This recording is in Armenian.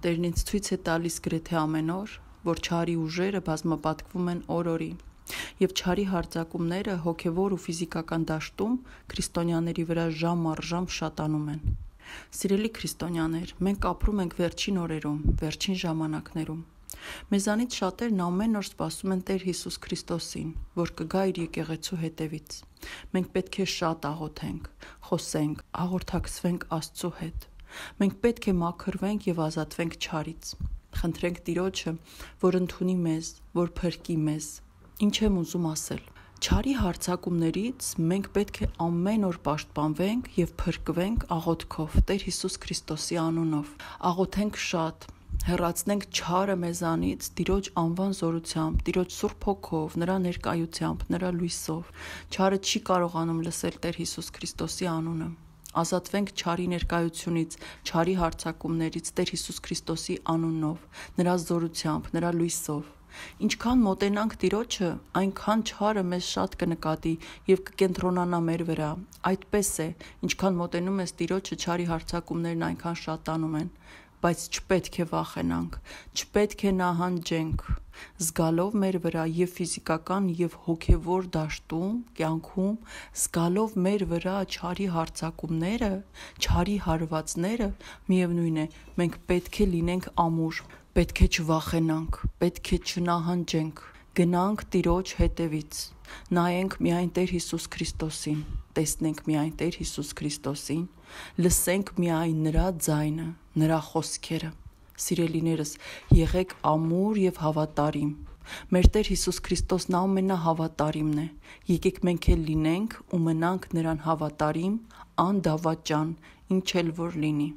Տերն ինձ ցույց է տալիս գրեթե ամեն օր, որ չարի ուժերը բազմապատկվում են օր-օրի, եւ չարի հարձակումները հոգեվոր ու ֆիզիկական դաշտում քրիստոնյաների վրա ժամ առ ժամ շատանում են։ Սիրելի քրիստոնյաներ, մենք ապրում ենք վերջին օրերում, վերջին ժամանակներում։ Մեզանից շատերն ամեն օր սպասում են Տեր Հիսուս Քրիստոսին, որ կգա իր եկեղեցու հետևից։ Մենք պետք է շատ աղոթենք, խոսենք, հաղորդակցվենք Աստծու հետ։ Մենք պետք է մաքրվենք եւ ազատվենք չարից։ Խնդրենք Տիրոջը, որ ընդունի մեզ, որ փրկի մեզ։ Ինչ եմ ուզում ասել։ Չարի հարձակումներից մենք պետք է ամեն օր պաշտպանվենք եւ փրկվենք աղոթքով Տեր Հիսուս Քրիստոսի անունով։ Աղոթենք շատ, հեռացնենք չարը մեզանից Տիրոջ անվան զորությամբ, Տիրոջ Սուրբ Հոգով, նրա ներկայությամբ, նրա լույսով։ Չարը չի կարողանում լսել Տեր Հիսուս Քրիստոսի անունը։ Ազատվենք չարի ներկայությունից, չարի հարձակումներից Տեր Հիսուս Քրիստոսի անունով, նրա զորությամբ, նրա լույսով։ Ինչքան մոտենանք Տիրոջը, այնքան չարը մեզ շատ կնկատի եւ կկենտրոնանա մեր վրա։ Այդպես է, ինչքան մոտենում ես Տիրոջը, չարի հարձակումներն այնքան շատանում են։ Բայց չպետք է վախենանք, չպետք է նահանջենք, զգալով մեր վրա եւ ֆիզիկական եւ հոգեվոր դաշտում, կյանքում, զգալով մեր վրա չարի հարձակումները, չարի հարվածները, միևնույն է, մենք պետք է լինենք ամուր, պետք է չվախենանք, պետք է չնահանջենք, գնանք Տիրոջ հետևից, նայենք միայն Տեր Հիսուս Քրիստոսին, տեսնենք միայն Տեր Հիսուս Քրիստոսին, լսենք միայն նրա ձայնը, նրա խոսքերը։ Սիրելիներս, եղեք ամուր եւ հավատարիմ։ Մեր Տեր Հիսուս Քրիստոսն ամենահավատարիմն է։ Եկեք մենք էլ լինենք ու մնանք նրան հավատարիմ, անդավաճան, ինչ էլ որ լինի։